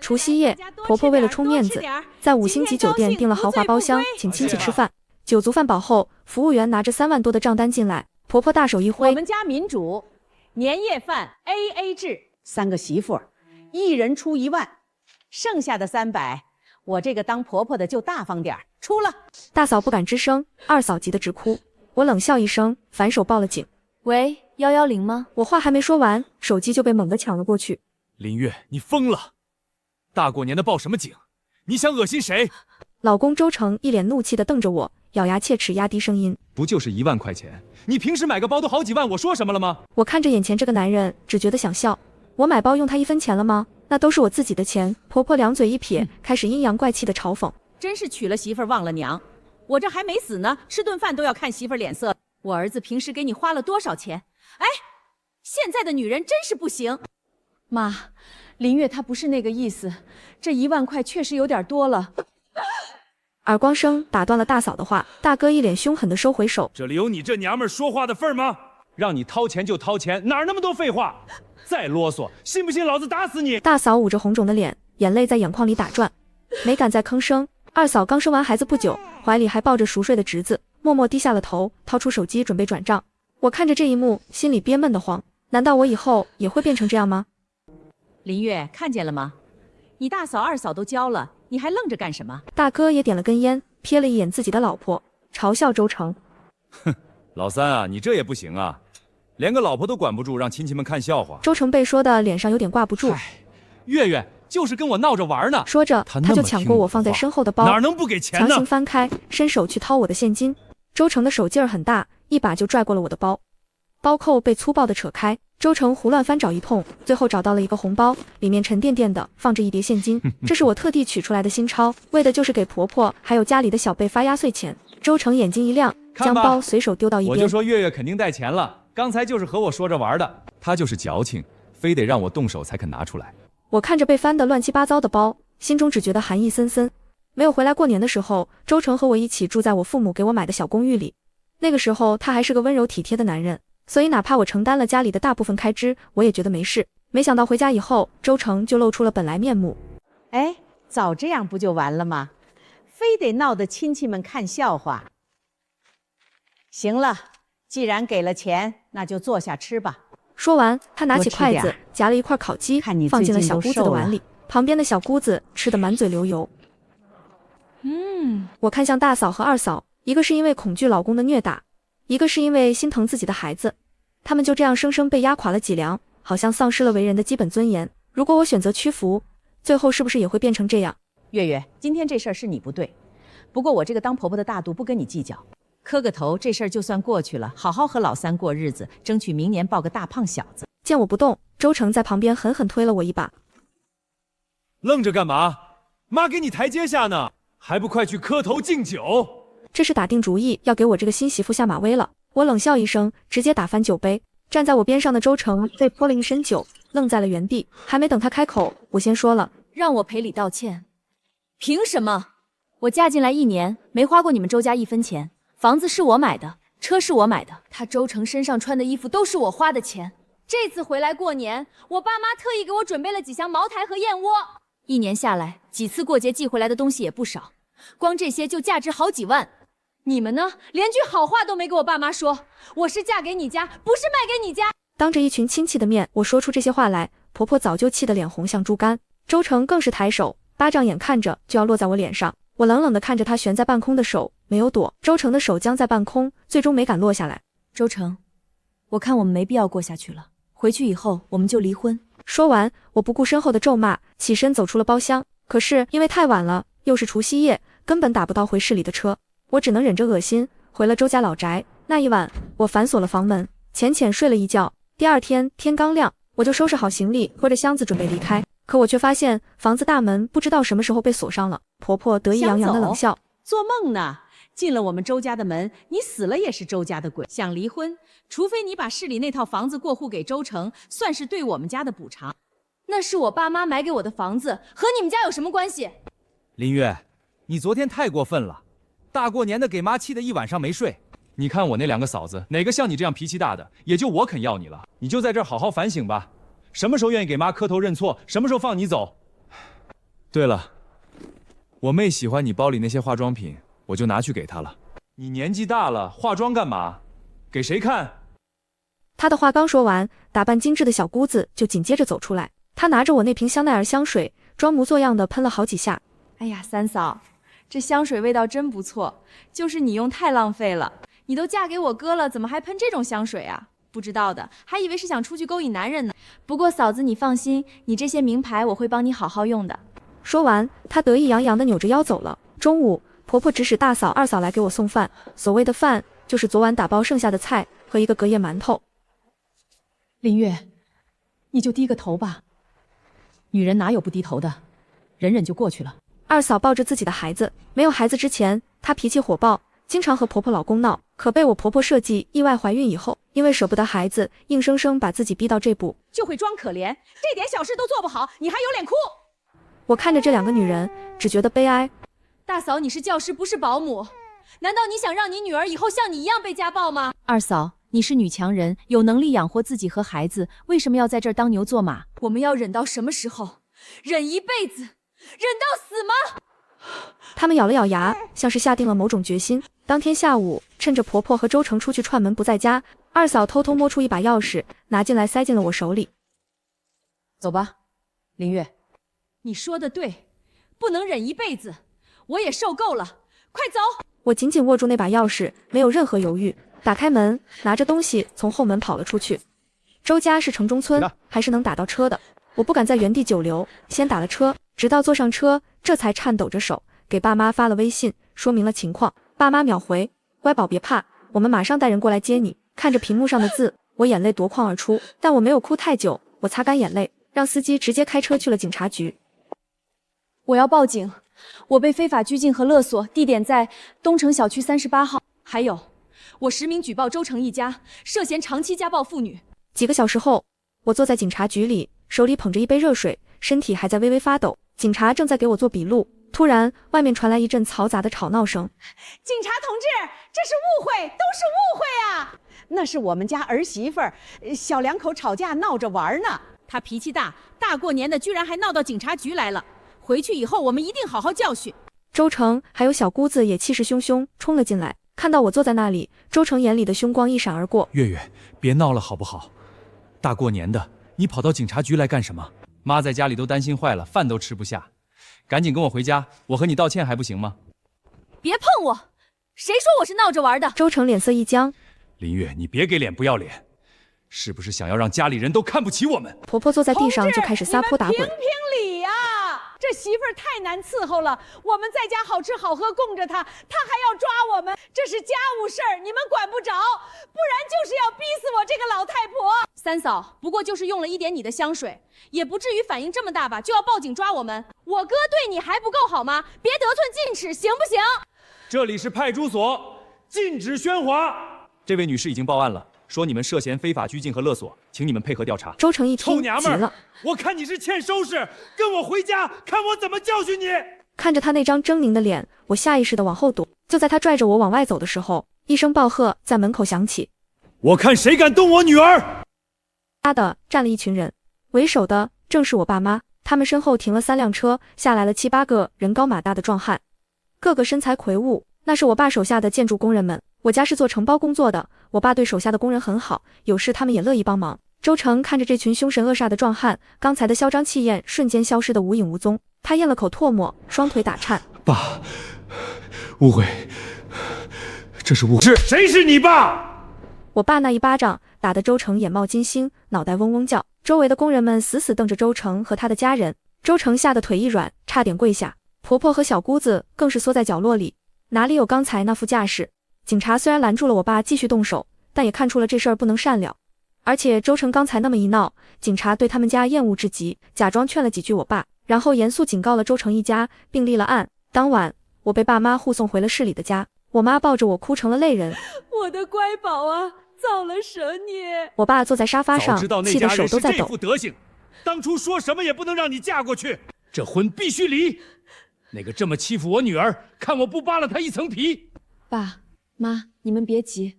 除夕夜，婆婆为了充面子，在5星级酒店订了豪华包厢，请亲戚吃饭。酒足饭饱后，服务员拿着3万多的账单进来，婆婆大手一挥：“我们家民主，年夜饭 AA 制，3个媳妇，1人出1万，剩下的300，我这个当婆婆的就大方点，出了。”大嫂不敢吱声，二嫂急得直哭。我冷笑一声，反手报了警。喂，110吗？我话还没说完，手机就被猛地抢了过去。林月，你疯了！大过年的报什么警？你想恶心谁？老公周成一脸怒气地瞪着我，咬牙切齿，压低声音：“不就是1万块钱？你平时买个包都好几万，我说什么了吗？”我看着眼前这个男人，只觉得想笑。我买包用他1分钱了吗？那都是我自己的钱。婆婆两嘴一撇，开始阴阳怪气的嘲讽：“真是娶了媳妇忘了娘，我这还没死呢，吃顿饭都要看媳妇脸色。我儿子平时给你花了多少钱？哎，现在的女人真是不行。妈，林月她不是那个意思，这1万块确实有点多了。”耳光声打断了大嫂的话，大哥一脸凶狠地收回手：“这里有你这娘们说话的份吗？让你掏钱就掏钱，哪儿那么多废话？再啰嗦，信不信老子打死你？”大嫂捂着红肿的脸，眼泪在眼眶里打转，没敢再吭声。二嫂刚生完孩子不久，怀里还抱着熟睡的侄子，默默低下了头，掏出手机准备转账。我看着这一幕，心里憋闷得慌。难道我以后也会变成这样吗？林月，看见了吗？你大嫂二嫂都交了，你还愣着干什么？大哥也点了根烟，瞥了一眼自己的老婆，嘲笑周成：“哼，老三啊，你这也不行啊，连个老婆都管不住，让亲戚们看笑话。”周成被说的脸上有点挂不住。月月就是跟我闹着玩呢。说着，他就抢过我放在身后的包，哪能不给钱呢？强行翻开，伸手去掏我的现金。周成的手劲儿很大，一把就拽过了我的包，包扣被粗暴的扯开。周成胡乱翻找一通，最后找到了一个红包，里面沉甸甸的放着1叠现金。这是我特地取出来的新钞，为的就是给婆婆还有家里的小辈发压岁钱。周成眼睛一亮，将包随手丢到一边。我就说月月肯定带钱了，刚才就是和我说着玩的，他就是矫情，非得让我动手才肯拿出来。我看着被翻得乱七八糟的包，心中只觉得寒意森森。没有回来过年的时候，周成和我一起住在我父母给我买的小公寓里。那个时候他还是个温柔体贴的男人，所以哪怕我承担了家里的大部分开支，我也觉得没事。没想到回家以后，周成就露出了本来面目。哎，早这样不就完了吗？非得闹得亲戚们看笑话。行了，既然给了钱，那就坐下吃吧。说完，他拿起筷子夹了一块烤鸡，放进了小姑子的碗里。旁边的小姑子吃得满嘴流油。我看向大嫂和二嫂，一个是因为恐惧老公的虐打，一个是因为心疼自己的孩子。他们就这样生生被压垮了脊梁，好像丧失了为人的基本尊严。如果我选择屈服，最后是不是也会变成这样？月月，今天这事儿是你不对，不过我这个当婆婆的大度不跟你计较，磕个头，这事儿就算过去了，好好和老三过日子，争取明年抱个大胖小子。见我不动，周成在旁边狠狠推了我一把。愣着干嘛？妈给你台阶下呢，还不快去磕头敬酒？这是打定主意要给我这个新媳妇下马威了。我冷笑一声，直接打翻酒杯。站在我边上的周成被泼了一身酒，愣在了原地。还没等他开口，我先说了：“让我赔礼道歉。凭什么？我嫁进来1年，没花过你们周家1分钱，房子是我买的，车是我买的，他周成身上穿的衣服都是我花的钱。这次回来过年，我爸妈特意给我准备了几箱茅台和燕窝。1年下来，几次过节寄回来的东西也不少，光这些就价值好几万。你们呢，连句好话都没给我爸妈说。我是嫁给你家，不是卖给你家。”当着一群亲戚的面，我说出这些话来，婆婆早就气得脸红像猪肝，周成更是抬手，巴掌眼看着就要落在我脸上。我冷冷地看着他悬在半空的手，没有躲。周成的手僵在半空，最终没敢落下来。周成，我看我们没必要过下去了，回去以后我们就离婚。说完，我不顾身后的咒骂，起身走出了包厢。可是因为太晚了，又是除夕夜，根本打不到回市里的车，我只能忍着恶心回了周家老宅。那一晚，我反锁了房门，浅浅睡了一觉。第二天天刚亮，我就收拾好行李，拖着箱子准备离开。可我却发现房子大门不知道什么时候被锁上了。婆婆得意洋洋的冷笑：“做梦呢！进了我们周家的门，你死了也是周家的鬼。想离婚，除非你把市里那套房子过户给周成，算是对我们家的补偿。那是我爸妈买给我的房子，和你们家有什么关系？”林月，你昨天太过分了，大过年的给妈气得一晚上没睡。你看我那2个嫂子，哪个像你这样脾气大的？也就我肯要你了。你就在这儿好好反省吧，什么时候愿意给妈磕头认错，什么时候放你走。对了，我妹喜欢你包里那些化妆品，我就拿去给她了。你年纪大了，化妆干嘛？给谁看？他的话刚说完，打扮精致的小姑子就紧接着走出来。她拿着我那瓶香奈儿香水，装模作样的喷了好几下。哎呀，三嫂，这香水味道真不错，就是你用太浪费了。你都嫁给我哥了，怎么还喷这种香水啊？不知道的，还以为是想出去勾引男人呢。不过嫂子你放心，你这些名牌我会帮你好好用的。说完，她得意洋洋的扭着腰走了。中午，婆婆指使大嫂、二嫂来给我送饭。所谓的饭，就是昨晚打包剩下的菜和一个隔夜馒头。林月，你就低个头吧。女人哪有不低头的，忍忍就过去了。二嫂抱着自己的孩子，没有孩子之前，她脾气火爆，经常和婆婆老公闹。可被我婆婆设计意外怀孕以后，因为舍不得孩子，硬生生把自己逼到这步，就会装可怜，这点小事都做不好，你还有脸哭？我看着这两个女人，只觉得悲哀。大嫂，你是教师，不是保姆，难道你想让你女儿以后像你一样被家暴吗？二嫂，你是女强人，有能力养活自己和孩子，为什么要在这儿当牛做马？我们要忍到什么时候？忍一辈子？忍到死吗？他们咬了咬牙，像是下定了某种决心。当天下午，趁着婆婆和周成出去串门不在家，二嫂偷偷摸出一把钥匙，拿进来塞进了我手里。走吧，林月。你说的对，不能忍一辈子，我也受够了，快走！我紧紧握住那把钥匙，没有任何犹豫，打开门，拿着东西从后门跑了出去。周家是城中村，还是能打到车的。我不敢在原地久留，先打了车，直到坐上车，这才颤抖着手给爸妈发了微信，说明了情况。爸妈秒回：乖宝别怕，我们马上带人过来接你。看着屏幕上的字，我眼泪夺眶而出，但我没有哭太久，我擦干眼泪，让司机直接开车去了警察局。我要报警，我被非法拘禁和勒索，地点在东城小区38号。还有，我实名举报周成一家涉嫌长期家暴妇女。几个小时后，我坐在警察局里，手里捧着一杯热水，身体还在微微发抖。警察正在给我做笔录，突然外面传来一阵嘈杂的吵闹声。警察同志，这是误会，都是误会啊！那是我们家儿媳妇儿，小两口吵架闹着玩呢。她脾气大，大过年的居然还闹到警察局来了。回去以后我们一定好好教训。周成还有小姑子也气势汹汹冲了进来，看到我坐在那里，周成眼里的凶光一闪而过。月月，别闹了好不好？大过年的，你跑到警察局来干什么？妈在家里都担心坏了，饭都吃不下。赶紧跟我回家，我和你道歉还不行吗？别碰我！谁说我是闹着玩的？周成脸色一僵。林月，你别给脸不要脸，是不是想要让家里人都看不起我们？婆婆坐在地上就开始撒泼打滚。评评理呀！这媳妇儿太难伺候了，我们在家好吃好喝供着她，她还要抓我们，这是家务事儿，你们管不着，不然就是要逼死我这个老太婆。三嫂，不过就是用了一点你的香水，也不至于反应这么大吧？就要报警抓我们？我哥对你还不够好吗？别得寸进尺，行不行？这里是派出所，禁止喧哗。这位女士已经报案了，说你们涉嫌非法拘禁和勒索，请你们配合调查。周成一听臭娘们急了，我看你是欠收拾，跟我回家，看我怎么教训你。看着他那张狰狞的脸，我下意识地往后躲。就在他拽着我往外走的时候，一声暴喝在门口响起：我看谁敢动我女儿！的站了一群人，为首的正是我爸妈。他们身后停了3辆车，下来了7、8个人高马大的壮汉，个个身材魁梧，那是我爸手下的建筑工人们。我家是做承包工作的，我爸对手下的工人很好，有事他们也乐意帮忙。周成看着这群凶神恶煞的壮汉，刚才的嚣张气焰瞬间消失得无影无踪。他咽了口唾沫，双腿打颤。爸，误会，这是误会。谁是你爸？我爸那一巴掌打得周成眼冒金星，脑袋嗡嗡叫。周围的工人们死死瞪着周成和他的家人。周成吓得腿一软，差点跪下。婆婆和小姑子更是缩在角落里，哪里有刚才那副架势。警察虽然拦住了我爸继续动手，但也看出了这事儿不能善了。而且周成刚才那么一闹，警察对他们家厌恶至极，假装劝了几句我爸，然后严肃警告了周成一家，并立了案。当晚，我被爸妈护送回了市里的家，我妈抱着我哭成了泪人。我的乖宝啊，造了蛇孽！我爸坐在沙发上，气得手都在抖。这副德行，当初说什么也不能让你嫁过去，这婚必须离。那个这么欺负我女儿，看我不扒了他一层皮！爸妈，你们别急。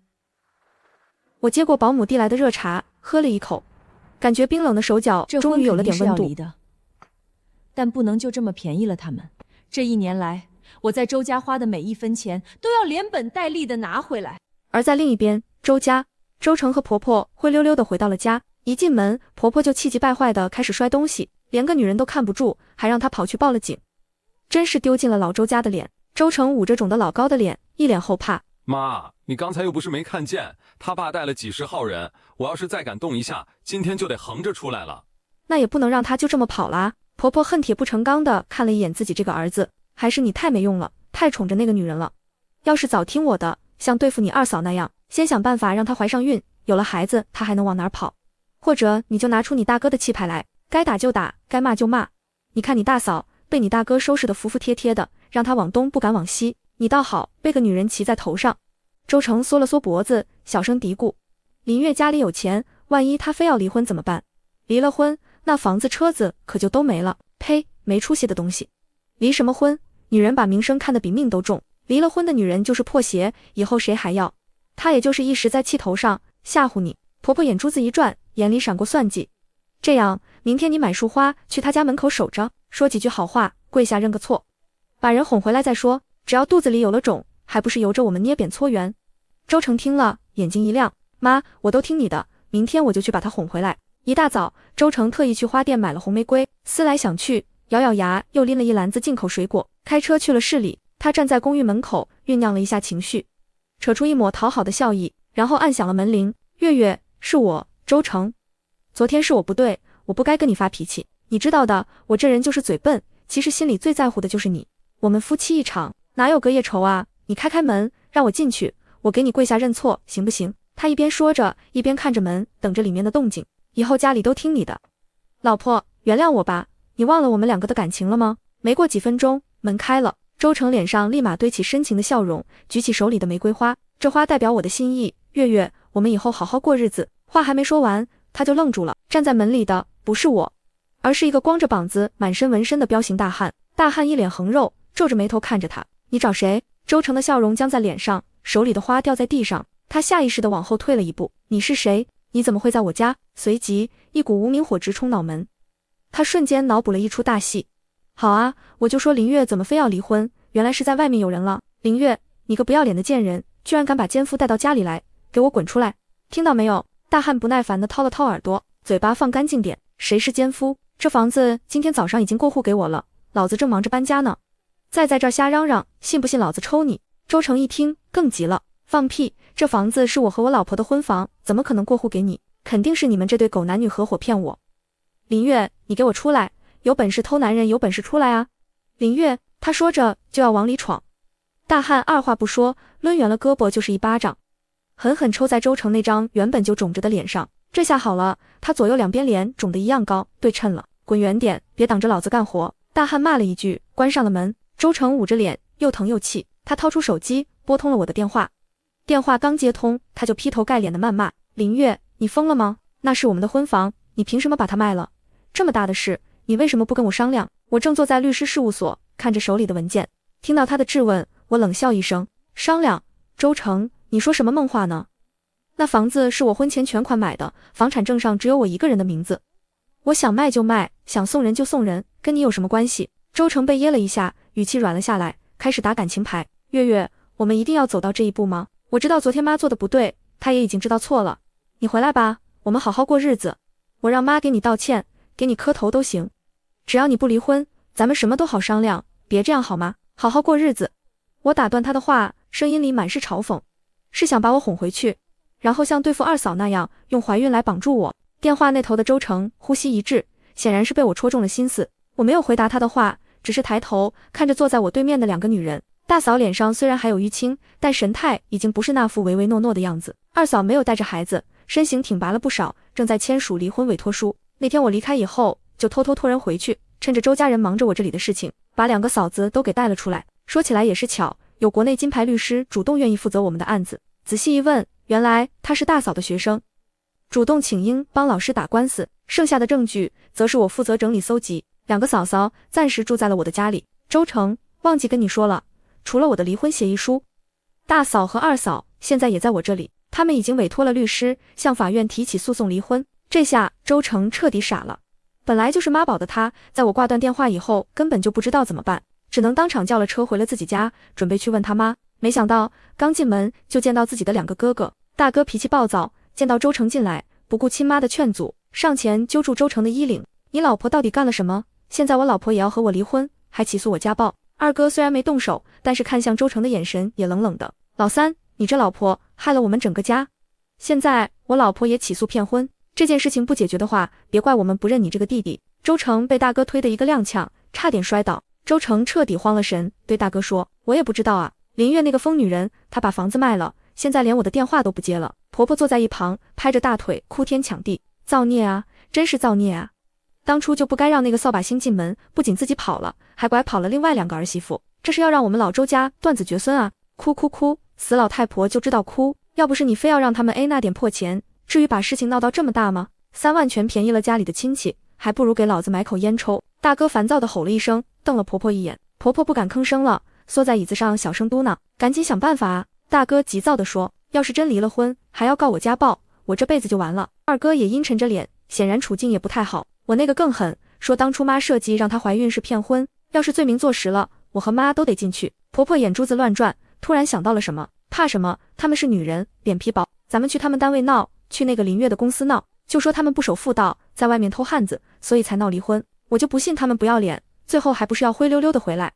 我接过保姆递来的热茶，喝了一口，感觉冰冷的手脚终于有了点温度。但不能就这么便宜了他们。这1年来，我在周家花的每一分钱都要连本带利的拿回来。而在另一边，周家，周成和婆婆灰溜溜的回到了家，一进门，婆婆就气急败坏的开始摔东西，连个女人都看不住，还让她跑去报了警。真是丢尽了老周家的脸。周成捂着肿得老高的脸，一脸后怕。妈，你刚才又不是没看见，他爸带了几十号人，我要是再敢动一下，今天就得横着出来了。那也不能让他就这么跑啦。婆婆恨铁不成钢的看了一眼自己这个儿子，还是你太没用了，太宠着那个女人了。要是早听我的，像对付你二嫂那样，先想办法让她怀上孕，有了孩子她还能往哪儿跑？或者你就拿出你大哥的气派来，该打就打，该骂就骂。你看你大嫂被你大哥收拾得服服帖帖的，让他往东不敢往西，你倒好，被个女人骑在头上。周成缩了缩脖子，小声嘀咕：林月家里有钱，万一她非要离婚怎么办？离了婚，那房子车子可就都没了。呸，没出息的东西！离什么婚？女人把名声看得比命都重，离了婚的女人就是破鞋，以后谁还要？她也就是一时在气头上吓唬你。婆婆眼珠子一转，眼里闪过算计。这样，明天你买束花去她家门口守着，说几句好话，跪下认个错，把人哄回来再说。只要肚子里有了种，还不是由着我们捏扁搓圆？周成听了，眼睛一亮：妈，我都听你的，明天我就去把她哄回来。一大早，周成特意去花店买了红玫瑰，思来想去，咬咬牙，又拎了一篮子进口水果，开车去了市里。他站在公寓门口，酝酿了一下情绪，扯出一抹讨好的笑意，然后按响了门铃。月月，是我，周成。昨天是我不对，我不该跟你发脾气，你知道的，我这人就是嘴笨，其实心里最在乎的就是你。我们夫妻一场，哪有隔夜仇啊？你开开门，让我进去，我给你跪下认错，行不行？他一边说着，一边看着门，等着里面的动静。以后家里都听你的。老婆，原谅我吧，你忘了我们两个的感情了吗？没过几分钟，门开了，周成脸上立马堆起深情的笑容，举起手里的玫瑰花，这花代表我的心意，月月，我们以后好好过日子。话还没说完，他就愣住了，站在门里的不是我，而是一个光着膀子、满身纹身的彪形大汉。大汉一脸横肉，皱着眉头看着他。你找谁？周成的笑容僵在脸上，手里的花掉在地上，他下意识地往后退了一步。你是谁？你怎么会在我家？随即一股无名火直冲脑门，他瞬间脑补了一出大戏。好啊，我就说林月怎么非要离婚，原来是在外面有人了。林月，你个不要脸的贱人，居然敢把奸夫带到家里来，给我滚出来！听到没有？大汉不耐烦地掏了掏耳朵，嘴巴放干净点。谁是奸夫？这房子今天早上已经过户给我了，老子正忙着搬家呢，再在这儿瞎嚷嚷，信不信老子抽你？周成一听更急了，放屁！这房子是我和我老婆的婚房，怎么可能过户给你？肯定是你们这对狗男女合伙骗我！林月，你给我出来！有本事偷男人，有本事出来啊！林月，他说着就要往里闯。大汉二话不说，抡圆了胳膊就是一巴掌，狠狠抽在周成那张原本就肿着的脸上。这下好了，他左右两边脸肿得一样高，对称了。滚远点，别挡着老子干活！大汉骂了一句，关上了门。周成捂着脸，又疼又气，他掏出手机，拨通了我的电话。电话刚接通，他就劈头盖脸的谩骂：林月，你疯了吗？那是我们的婚房，你凭什么把它卖了？这么大的事，你为什么不跟我商量？我正坐在律师事务所，看着手里的文件。听到他的质问，我冷笑一声：商量？周成，你说什么梦话呢？那房子是我婚前全款买的，房产证上只有我一个人的名字，我想卖就卖，想送人就送人，跟你有什么关系？周成被噎了一下，语气软了下来，开始打感情牌。月月，我们一定要走到这一步吗？我知道昨天妈做的不对，她也已经知道错了。你回来吧，我们好好过日子。我让妈给你道歉，给你磕头都行。只要你不离婚，咱们什么都好商量，别这样好吗？好好过日子。我打断他的话，声音里满是嘲讽，是想把我哄回去，然后像对付二嫂那样用怀孕来绑住我。电话那头的周成呼吸一滞，显然是被我戳中了心思。我没有回答他的话，只是抬头看着坐在我对面的两个女人。大嫂脸上虽然还有淤青，但神态已经不是那副唯唯诺诺的样子。二嫂没有带着孩子，身形挺拔了不少，正在签署离婚委托书。那天我离开以后，就偷偷托人回去，趁着周家人忙着我这里的事情，把两个嫂子都给带了出来。说起来也是巧，有国内金牌律师主动愿意负责我们的案子。仔细一问，原来他是大嫂的学生，主动请缨帮老师打官司，剩下的证据则是我负责整理搜集。两个嫂嫂暂时住在了我的家里。周成，忘记跟你说了，除了我的离婚协议书，大嫂和二嫂现在也在我这里，他们已经委托了律师向法院提起诉讼离婚。这下周成彻底傻了。本来就是妈宝的他，在我挂断电话以后，根本就不知道怎么办，只能当场叫了车回了自己家，准备去问他妈。没想到刚进门就见到自己的2个哥哥，大哥脾气暴躁，见到周成进来，不顾亲妈的劝阻，上前揪住周成的衣领：“你老婆到底干了什么？现在我老婆也要和我离婚，还起诉我家暴。”二哥虽然没动手，但是看向周成的眼神也冷冷的。老三，你这老婆害了我们整个家，现在我老婆也起诉骗婚，这件事情不解决的话，别怪我们不认你这个弟弟。周成被大哥推的一个踉跄，差点摔倒。周成彻底慌了神，对大哥说：“我也不知道啊，林月那个疯女人，她把房子卖了，现在连我的电话都不接了。”婆婆坐在一旁，拍着大腿哭天抢地：“造孽啊，真是造孽啊！当初就不该让那个扫把星进门，不仅自己跑了，还拐跑了另外2个儿媳妇，这是要让我们老周家断子绝孙啊！哭哭哭，死老太婆就知道哭，要不是你非要让他们 A 那点破钱，至于把事情闹到这么大吗？3万全便宜了家里的亲戚，还不如给老子买口烟抽。”大哥烦躁地吼了一声，瞪了婆婆一眼。婆婆不敢吭声了，缩在椅子上小声嘟囔：“赶紧想办法啊！”大哥急躁地说：“要是真离了婚，还要告我家暴，我这辈子就完了。”二哥也阴沉着脸，显然处境也不太好。我那个更狠，说当初妈设计让她怀孕是骗婚，要是罪名坐实了，我和妈都得进去。婆婆眼珠子乱转，突然想到了什么，怕什么？他们是女人，脸皮薄，咱们去他们单位闹，去那个林月的公司闹，就说他们不守妇道，在外面偷汉子，所以才闹离婚。我就不信他们不要脸，最后还不是要灰溜溜的回来。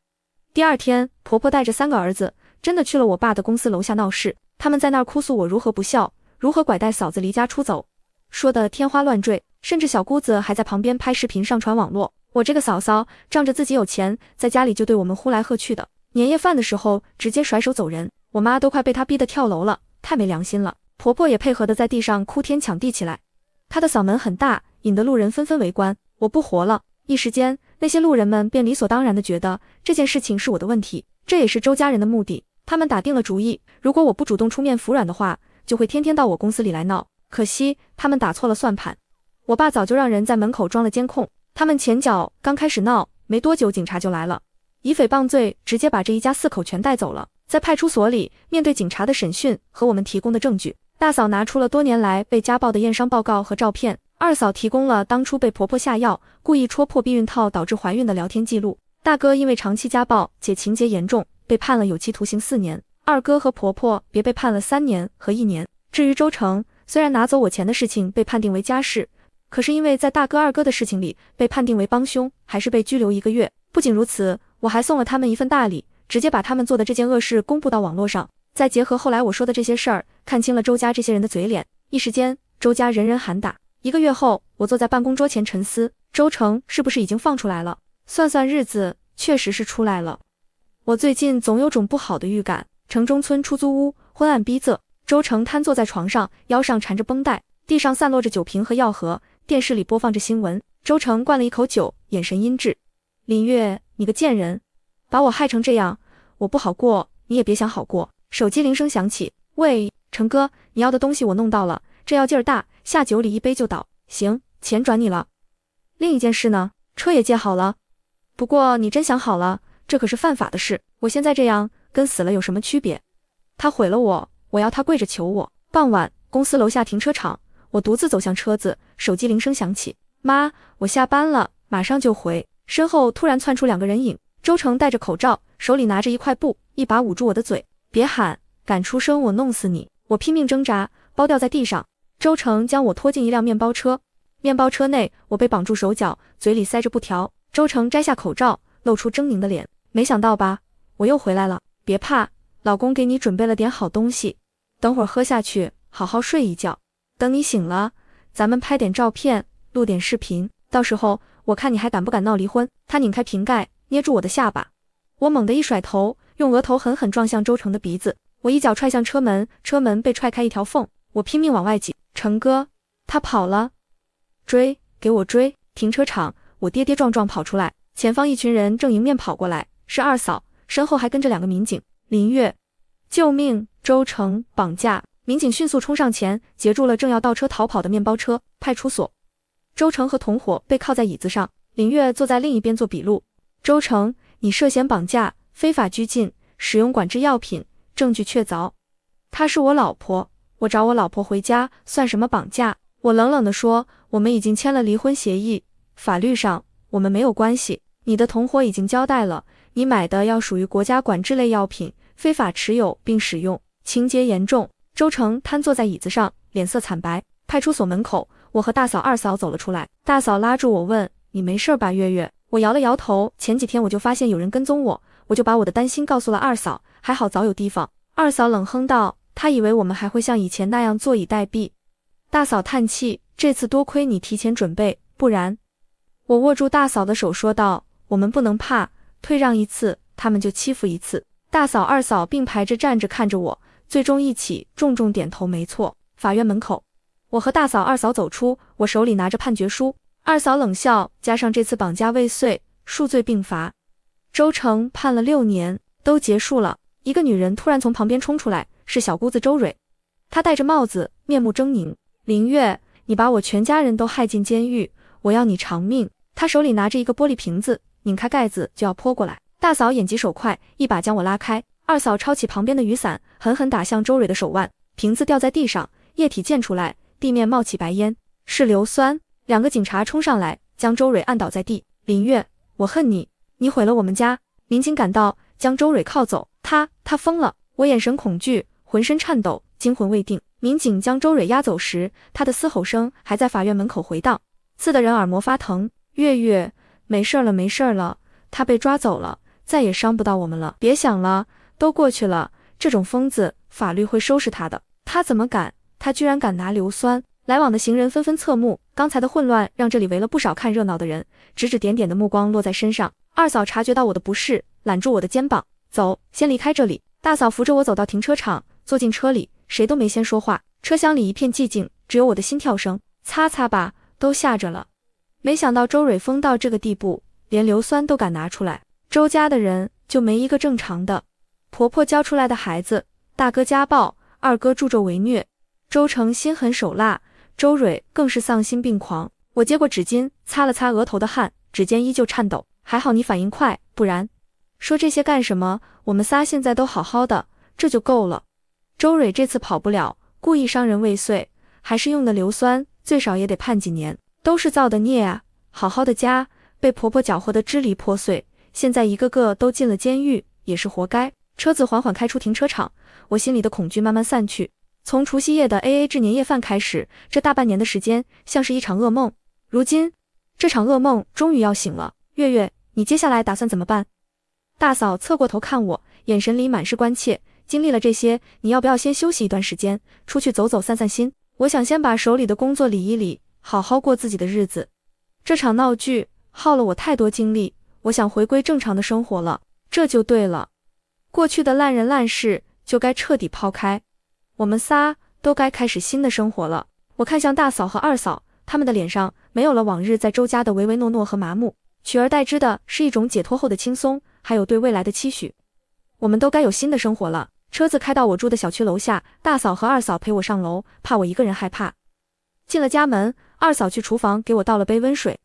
第二天，婆婆带着3个儿子真的去了我爸的公司楼下闹事，他们在那儿哭诉我如何不孝，如何拐带嫂子离家出走，说的天花乱坠，甚至小姑子还在旁边拍视频上传网络。我这个嫂嫂仗着自己有钱，在家里就对我们呼来喝去的，年夜饭的时候直接甩手走人，我妈都快被她逼得跳楼了，太没良心了。婆婆也配合的在地上哭天抢地起来，她的嗓门很大，引得路人纷纷围观。我不活了，一时间那些路人们便理所当然的觉得这件事情是我的问题，这也是周家人的目的。他们打定了主意，如果我不主动出面服软的话，就会天天到我公司里来闹。可惜他们打错了算盘，我爸早就让人在门口装了监控，他们前脚刚开始闹，没多久警察就来了，以诽谤罪直接把这一家4口全带走了。在派出所里，面对警察的审讯和我们提供的证据，大嫂拿出了多年来被家暴的验伤报告和照片，二嫂提供了当初被婆婆下药故意戳破避孕套导致怀孕的聊天记录，大哥因为长期家暴且情节严重，被判了有期徒刑4年，二哥和婆婆别被判了3年和1年。至于周成，虽然拿走我钱的事情被判定为家事，可是因为在大哥二哥的事情里被判定为帮凶，还是被拘留1个月。不仅如此，我还送了他们一份大礼，直接把他们做的这件恶事公布到网络上，再结合后来我说的这些事儿，看清了周家这些人的嘴脸，一时间周家人人喊打。1个月后，我坐在办公桌前沉思，周成是不是已经放出来了？算算日子，确实是出来了。我最近总有种不好的预感。城中村出租屋，昏暗逼仄，周成瘫坐在床上，腰上缠着绷带，地上散落着酒瓶和药盒，电视里播放着新闻。周成灌了一口酒，眼神阴鸷：“林月，你个贱人，把我害成这样，我不好过，你也别想好过。”手机铃声响起，喂，成哥，你要的东西我弄到了，这药劲儿大，下酒里1杯就倒。行，钱转你了。另一件事呢？车也借好了。不过你真想好了，这可是犯法的事，我现在这样跟死了有什么区别？他毁了我，我要他跪着求我。傍晚，公司楼下停车场，我独自走向车子，手机铃声响起，妈，我下班了，马上就回。身后突然窜出2个人影，周成戴着口罩，手里拿着一块布，一把捂住我的嘴，别喊，敢出声我弄死你！我拼命挣扎，包掉在地上。周成将我拖进一辆面包车，面包车内我被绑住手脚，嘴里塞着布条。周成摘下口罩，露出狰狞的脸，没想到吧，我又回来了，别怕，老公给你准备了点好东西，等会儿喝下去，好好睡一觉，等你醒了，咱们拍点照片，录点视频，到时候我看你还敢不敢闹离婚。他拧开瓶盖，捏住我的下巴，我猛地一甩头，用额头狠狠撞向周成的鼻子，我一脚踹向车门，车门被踹开一条缝，我拼命往外挤，成哥，他跑了，追，给我追！停车场，我跌跌撞撞跑出来，前方一群人正迎面跑过来，是二嫂，身后还跟着2个民警。林月，救命！周成绑架！民警迅速冲上前，截住了正要倒车逃跑的面包车。派出所，周成和同伙被铐在椅子上，林月坐在另一边做笔录。周成，你涉嫌绑架、非法拘禁、使用管制药品，证据确凿。她是我老婆，我找我老婆回家算什么绑架？我冷冷地说，我们已经签了离婚协议，法律上我们没有关系，你的同伙已经交代了，你买的要属于国家管制类药品，非法持有并使用，情节严重。周成瘫坐在椅子上，脸色惨白。派出所门口，我和大嫂、二嫂走了出来。大嫂拉住我问：“你没事吧，月月？”我摇了摇头，前几天我就发现有人跟踪我，我就把我的担心告诉了二嫂，还好早有提防。二嫂冷哼道：“她以为我们还会像以前那样坐以待毙。”大嫂叹气：“这次多亏你提前准备，不然……”我握住大嫂的手说道：“我们不能怕，退让一次，他们就欺负一次。”大嫂、二嫂并排着站着看着我，最终一起重重点头：“没错。”法院门口，我和大嫂、二嫂走出，我手里拿着判决书。二嫂冷笑：“加上这次绑架未遂，数罪并罚。周成判了6年，都结束了。”一个女人突然从旁边冲出来，是小姑子周蕊。她戴着帽子，面目狰狞：“林月，你把我全家人都害进监狱，我要你偿命！”她手里拿着一个玻璃瓶子，拧开盖子就要泼过来。大嫂眼疾手快，一把将我拉开。二嫂抄起旁边的雨伞，狠狠打向周蕊的手腕，瓶子掉在地上，液体溅出来，地面冒起白烟，是硫酸。2个警察冲上来，将周蕊按倒在地。“林月，我恨你，你毁了我们家！”民警赶到，将周蕊铐走。他疯了！我眼神恐惧，浑身颤抖，惊魂未定。民警将周蕊押走时，他的嘶吼声还在法院门口回荡，刺得人耳膜发疼。“月月，没事了，没事了，他被抓走了，再也伤不到我们了，别想了，都过去了。这种疯子，法律会收拾他的。他怎么敢？他居然敢拿硫酸！”来往的行人纷纷侧目，刚才的混乱让这里围了不少看热闹的人，指指点点的目光落在身上。二嫂察觉到我的不适，揽住我的肩膀：“走，先离开这里。”大嫂扶着我走到停车场，坐进车里，谁都没先说话。车厢里一片寂静，只有我的心跳声。擦擦吧，都吓着了。没想到周蕊疯到这个地步，连硫酸都敢拿出来。周家的人就没一个正常的，婆婆教出来的孩子，大哥家暴，二哥助纣为虐，周成心狠手辣，周蕊更是丧心病狂。我接过纸巾擦了擦额头的汗，指尖依旧颤抖。还好你反应快，不然……说这些干什么？我们仨现在都好好的，这就够了。周蕊这次跑不了，故意伤人未遂，还是用的硫酸，最少也得判几年，都是造的孽啊！好好的家，被婆婆搅和得支离破碎，现在一个个都进了监狱，也是活该。车子缓缓开出停车场，我心里的恐惧慢慢散去。从除夕夜的 AA 制年夜饭开始，这大半年的时间像是一场噩梦。如今，这场噩梦终于要醒了。月月，你接下来打算怎么办？大嫂侧过头看我，眼神里满是关切。经历了这些，你要不要先休息一段时间，出去走走散散心？我想先把手里的工作理一理，好好过自己的日子。这场闹剧耗了我太多精力，我想回归正常的生活了，这就对了。过去的烂人烂事就该彻底抛开，我们仨都该开始新的生活了。我看向大嫂和二嫂，他们的脸上没有了往日在周家的唯唯诺诺和麻木，取而代之的是一种解脱后的轻松，还有对未来的期许。我们都该有新的生活了。车子开到我住的小区楼下，大嫂和二嫂陪我上楼，怕我一个人害怕。进了家门，二嫂去厨房给我倒了杯温水，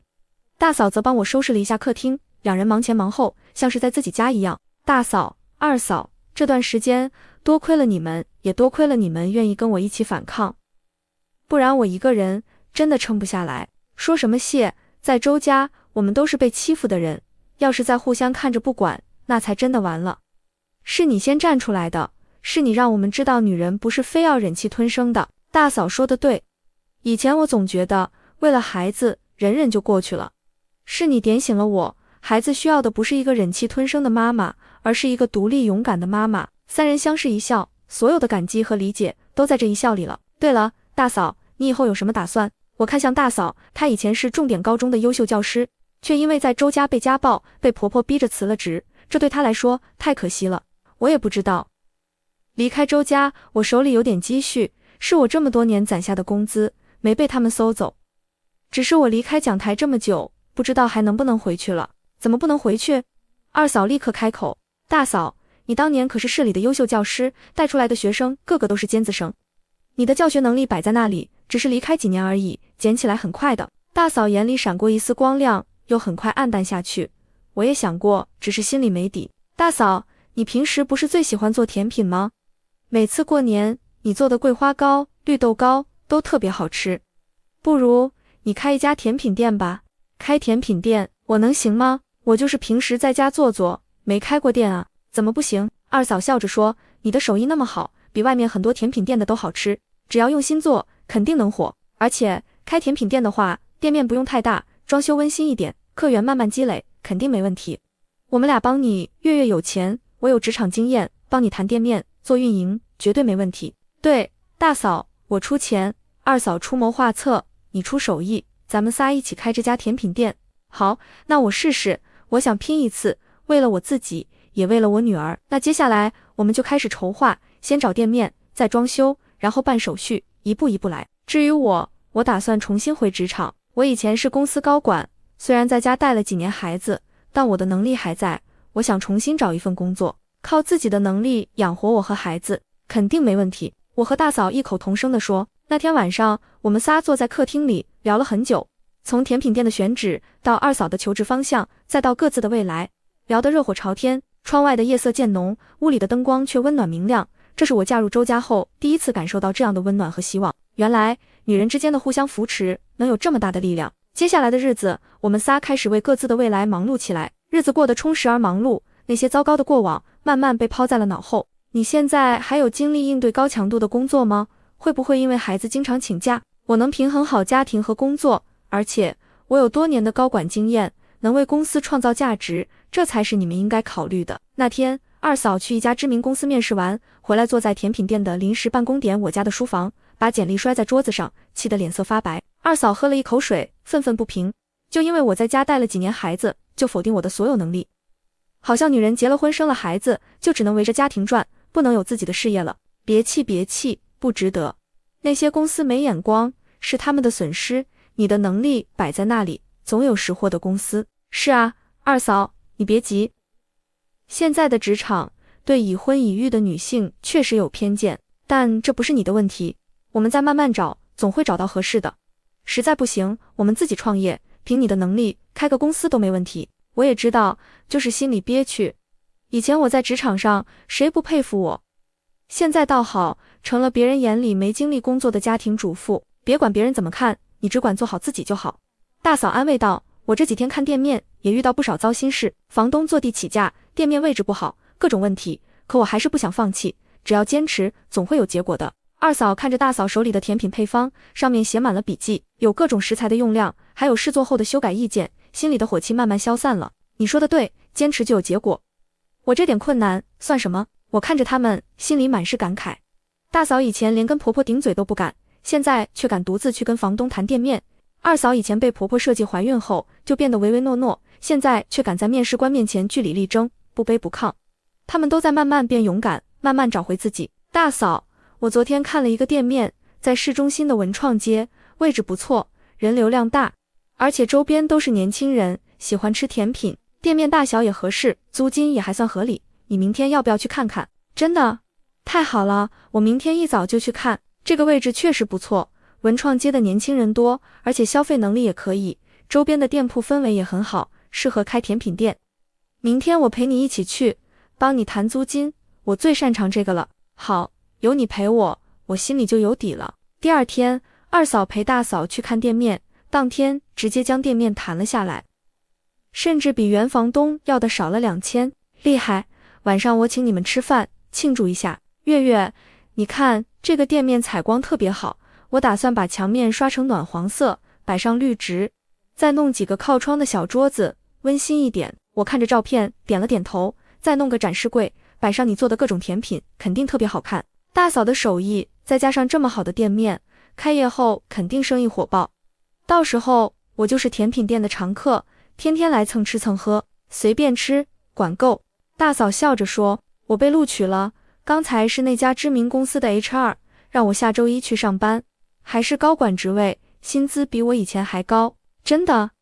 大嫂则帮我收拾了一下客厅，两人忙前忙后，像是在自己家一样。大嫂、二嫂，这段时间多亏了你们，也多亏了你们愿意跟我一起反抗，不然我一个人真的撑不下来。说什么谢，在周家我们都是被欺负的人，要是再互相看着不管，那才真的完了。是你先站出来的，是你让我们知道女人不是非要忍气吞声的。大嫂说的对，以前我总觉得为了孩子忍忍就过去了，是你点醒了我，孩子需要的不是一个忍气吞声的妈妈，而是一个独立勇敢的妈妈。三人相视一笑，所有的感激和理解都在这一笑里了。对了，大嫂，你以后有什么打算？我看向大嫂，她以前是重点高中的优秀教师，却因为在周家被家暴，被婆婆逼着辞了职，这对她来说太可惜了。我也不知道。离开周家，我手里有点积蓄，是我这么多年攒下的工资，没被他们搜走。只是我离开讲台这么久，不知道还能不能回去了。怎么不能回去？二嫂立刻开口，大嫂，你当年可是市里的优秀教师，带出来的学生个个都是尖子生，你的教学能力摆在那里，只是离开几年而已，捡起来很快的。大嫂眼里闪过一丝光亮，又很快暗淡下去。我也想过，只是心里没底。大嫂，你平时不是最喜欢做甜品吗？每次过年，你做的桂花糕、绿豆糕都特别好吃，不如你开一家甜品店吧。开甜品店，我能行吗？我就是平时在家做做，没开过店啊，怎么不行？二嫂笑着说，你的手艺那么好，比外面很多甜品店的都好吃，只要用心做，肯定能火。而且开甜品店的话，店面不用太大，装修温馨一点，客源慢慢积累，肯定没问题。我们俩帮你，月月有钱，我有职场经验，帮你谈店面，做运营，绝对没问题。对，大嫂，我出钱，二嫂出谋划策，你出手艺，咱们仨一起开这家甜品店。好，那我试试，我想拼一次，为了我自己，也为了我女儿。那接下来我们就开始筹划，先找店面，再装修，然后办手续，一步一步来。至于我打算重新回职场。我以前是公司高管，虽然在家带了几年孩子，但我的能力还在。我想重新找一份工作，靠自己的能力养活我和孩子，肯定没问题。我和大嫂异口同声地说。那天晚上，我们仨坐在客厅里聊了很久，从甜品店的选址到二嫂的求职方向，再到各自的未来，聊得热火朝天。窗外的夜色渐浓，屋里的灯光却温暖明亮。这是我嫁入周家后第一次感受到这样的温暖和希望。原来女人之间的互相扶持能有这么大的力量。接下来的日子，我们仨开始为各自的未来忙碌起来，日子过得充实而忙碌，那些糟糕的过往慢慢被抛在了脑后。你现在还有精力应对高强度的工作吗？会不会因为孩子经常请假？我能平衡好家庭和工作，而且我有多年的高管经验，能为公司创造价值，这才是你们应该考虑的。那天，二嫂去一家知名公司面试完，回来坐在甜品店的临时办公点我家的书房，把简历摔在桌子上，气得脸色发白。二嫂喝了一口水，愤愤不平，就因为我在家带了几年孩子，就否定我的所有能力，好像女人结了婚生了孩子，就只能围着家庭转，不能有自己的事业了。别气别气，不值得。那些公司没眼光，是他们的损失，你的能力摆在那里，总有识货的公司。是啊，二嫂，你别急。现在的职场对已婚已育的女性确实有偏见，但这不是你的问题，我们再慢慢找，总会找到合适的。实在不行，我们自己创业，凭你的能力开个公司都没问题。我也知道，就是心里憋屈。以前我在职场上，谁不佩服我？现在倒好，成了别人眼里没精力工作的家庭主妇。别管别人怎么看，你只管做好自己就好。大嫂安慰道，我这几天看店面，也遇到不少糟心事，房东坐地起价，店面位置不好，各种问题，可我还是不想放弃，只要坚持，总会有结果的。二嫂看着大嫂手里的甜品配方，上面写满了笔记，有各种食材的用量，还有试做后的修改意见，心里的火气慢慢消散了。你说的对，坚持就有结果。我这点困难算什么？我看着他们，心里满是感慨。大嫂以前连跟婆婆顶嘴都不敢，现在却敢独自去跟房东谈店面。二嫂以前被婆婆设计怀孕后，就变得唯唯诺诺，现在却敢在面试官面前据理力争，不卑不亢。他们都在慢慢变勇敢，慢慢找回自己。大嫂，我昨天看了一个店面，在市中心的文创街，位置不错，人流量大，而且周边都是年轻人，喜欢吃甜品，店面大小也合适，租金也还算合理。你明天要不要去看看？真的？太好了，我明天一早就去看。这个位置确实不错，文创街的年轻人多，而且消费能力也可以，周边的店铺氛围也很好，适合开甜品店。明天我陪你一起去，帮你谈租金，我最擅长这个了。好，有你陪我，我心里就有底了。第二天，二嫂陪大嫂去看店面，当天直接将店面谈了下来，甚至比原房东要的少了2000，厉害！晚上我请你们吃饭，庆祝一下。月月，你看这个店面采光特别好，我打算把墙面刷成暖黄色，摆上绿植，再弄几个靠窗的小桌子，温馨一点。我看着照片点了点头，再弄个展示柜，摆上你做的各种甜品，肯定特别好看。大嫂的手艺，再加上这么好的店面，开业后肯定生意火爆。到时候我就是甜品店的常客，天天来蹭吃蹭喝，随便吃，管够。大嫂笑着说，我被录取了，刚才是那家知名公司的 HR， 让我下周一去上班，还是高管职位，薪资比我以前还高。真的？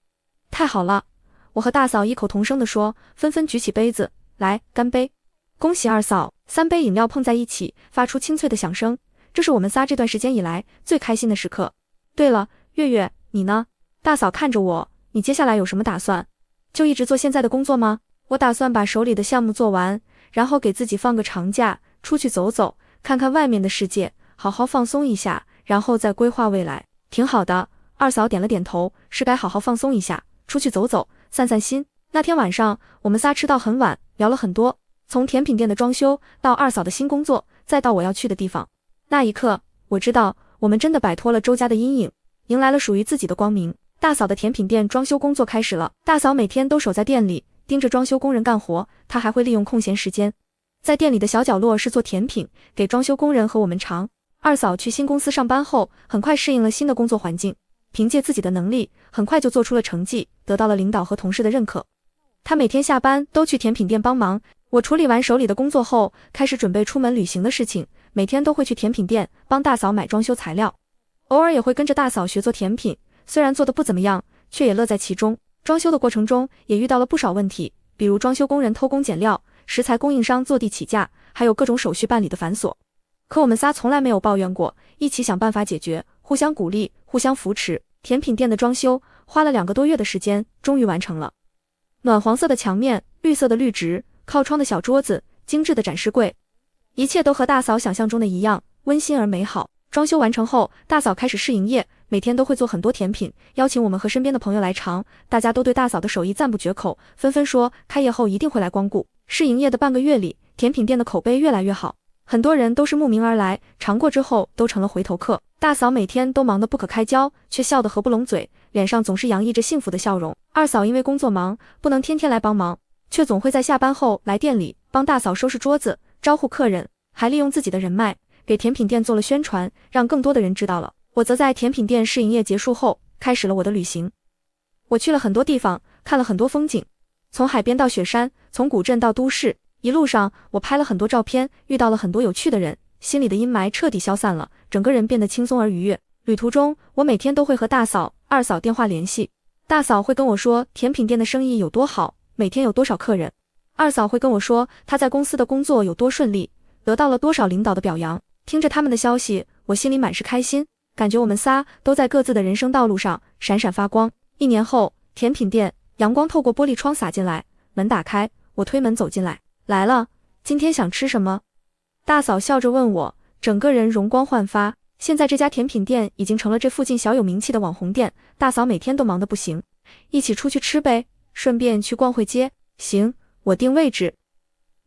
太好了！我和大嫂异口同声地说，纷纷举起杯子，来，干杯！恭喜二嫂！3杯饮料碰在一起，发出清脆的响声，这是我们仨这段时间以来最开心的时刻。对了，月月，你呢？大嫂看着我，你接下来有什么打算？就一直做现在的工作吗？我打算把手里的项目做完，然后给自己放个长假，出去走走，看看外面的世界，好好放松一下，然后再规划未来。挺好的，二嫂点了点头，是该好好放松一下，出去走走，散散心。那天晚上，我们仨吃到很晚，聊了很多，从甜品店的装修到二嫂的新工作，再到我要去的地方。那一刻，我知道我们真的摆脱了周家的阴影，迎来了属于自己的光明。大嫂的甜品店装修工作开始了，大嫂每天都守在店里，盯着装修工人干活，她还会利用空闲时间，在店里的小角落是做甜品，给装修工人和我们尝。二嫂去新公司上班后，很快适应了新的工作环境，凭借自己的能力，很快就做出了成绩，得到了领导和同事的认可。她每天下班都去甜品店帮忙。我处理完手里的工作后，开始准备出门旅行的事情，每天都会去甜品店帮大嫂买装修材料，偶尔也会跟着大嫂学做甜品，虽然做得不怎么样，却也乐在其中。装修的过程中也遇到了不少问题，比如装修工人偷工减料，食材供应商坐地起价，还有各种手续办理的繁琐。可我们仨从来没有抱怨过，一起想办法解决，互相鼓励，互相扶持。甜品店的装修花了2个多月的时间，终于完成了。暖黄色的墙面，绿色的绿植，靠窗的小桌子，精致的展示柜，一切都和大嫂想象中的一样，温馨而美好。装修完成后，大嫂开始试营业，每天都会做很多甜品，邀请我们和身边的朋友来尝。大家都对大嫂的手艺赞不绝口，纷纷说开业后一定会来光顾。试营业的半个月里，甜品店的口碑越来越好，很多人都是慕名而来，尝过之后都成了回头客。大嫂每天都忙得不可开交，却笑得合不拢嘴，脸上总是洋溢着幸福的笑容。二嫂因为工作忙，不能天天来帮忙，却总会在下班后来店里帮大嫂收拾桌子，招呼客人，还利用自己的人脉给甜品店做了宣传，让更多的人知道了。我则在甜品店试营业结束后，开始了我的旅行。我去了很多地方，看了很多风景，从海边到雪山，从古镇到都市，一路上我拍了很多照片，遇到了很多有趣的人，心里的阴霾彻底消散了，整个人变得轻松而愉悦。旅途中，我每天都会和大嫂、二嫂电话联系，大嫂会跟我说甜品店的生意有多好，每天有多少客人，二嫂会跟我说她在公司的工作有多顺利，得到了多少领导的表扬。听着他们的消息，我心里满是开心，感觉我们仨都在各自的人生道路上闪闪发光。1年后，甜品店，阳光透过玻璃窗洒进来，门打开，我推门走进来。来了，今天想吃什么？大嫂笑着问我，整个人容光焕发。现在这家甜品店已经成了这附近小有名气的网红店，大嫂每天都忙得不行。一起出去吃呗，顺便去逛会街。行，我定位置。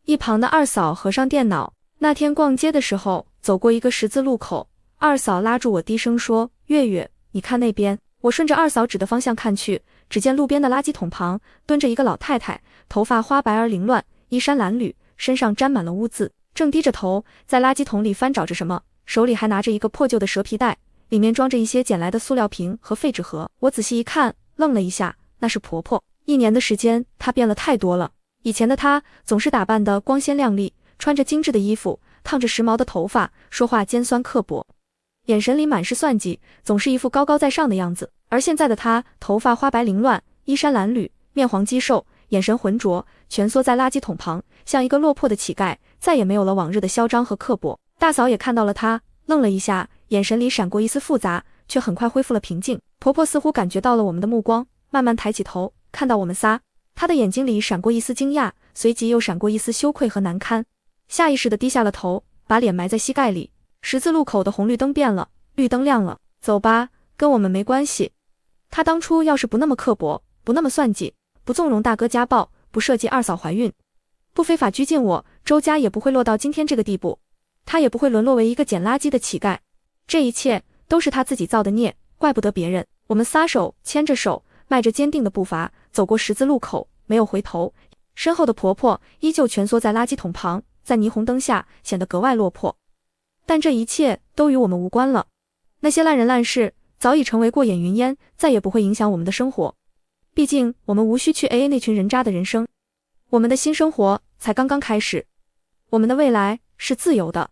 一旁的二嫂合上电脑。那天逛街的时候，走过一个十字路口，二嫂拉住我低声说，月月，你看那边。我顺着二嫂指的方向看去，只见路边的垃圾桶旁蹲着一个老太太，头发花白而凌乱，衣衫褴褛，身上沾满了污渍，正低着头在垃圾桶里翻找着什么，手里还拿着一个破旧的蛇皮袋，里面装着一些捡来的塑料瓶和废纸盒。我仔细一看，愣了一下，那是婆婆。1年的时间，她变了太多了。以前的她总是打扮得光鲜亮丽，穿着精致的衣服，烫着时髦的头发，说话尖酸刻薄，眼神里满是算计，总是一副高高在上的样子。而现在的她，头发花白凌乱，衣衫褴褛，面黄肌瘦，眼神浑浊，蜷缩在垃圾桶旁，像一个落魄的乞丐，再也没有了往日的嚣张和刻薄。大嫂也看到了她，愣了一下，眼神里闪过一丝复杂，却很快恢复了平静。婆婆似乎感觉到了我们的目光，慢慢抬起头，看到我们仨，她的眼睛里闪过一丝惊讶，随即又闪过一丝羞愧和难堪，下意识地低下了头，把脸埋在膝盖里。十字路口的红绿灯变了，绿灯亮了，走吧，跟我们没关系。她当初要是不那么刻薄，不那么算计，不纵容大哥家暴，不设计二嫂怀孕，不非法拘禁我，周家也不会落到今天这个地步，她也不会沦落为一个捡垃圾的乞丐。这一切都是她自己造的孽，怪不得别人。我们仨手牵着手，迈着坚定的步伐，走过十字路口，没有回头。身后的婆婆依旧蜷缩在垃圾桶旁，在霓虹灯下显得格外落魄。但这一切都与我们无关了，那些烂人烂事早已成为过眼云烟，再也不会影响我们的生活。毕竟我们无需去 AA 那群人渣的人生，我们的新生活才刚刚开始，我们的未来是自由的。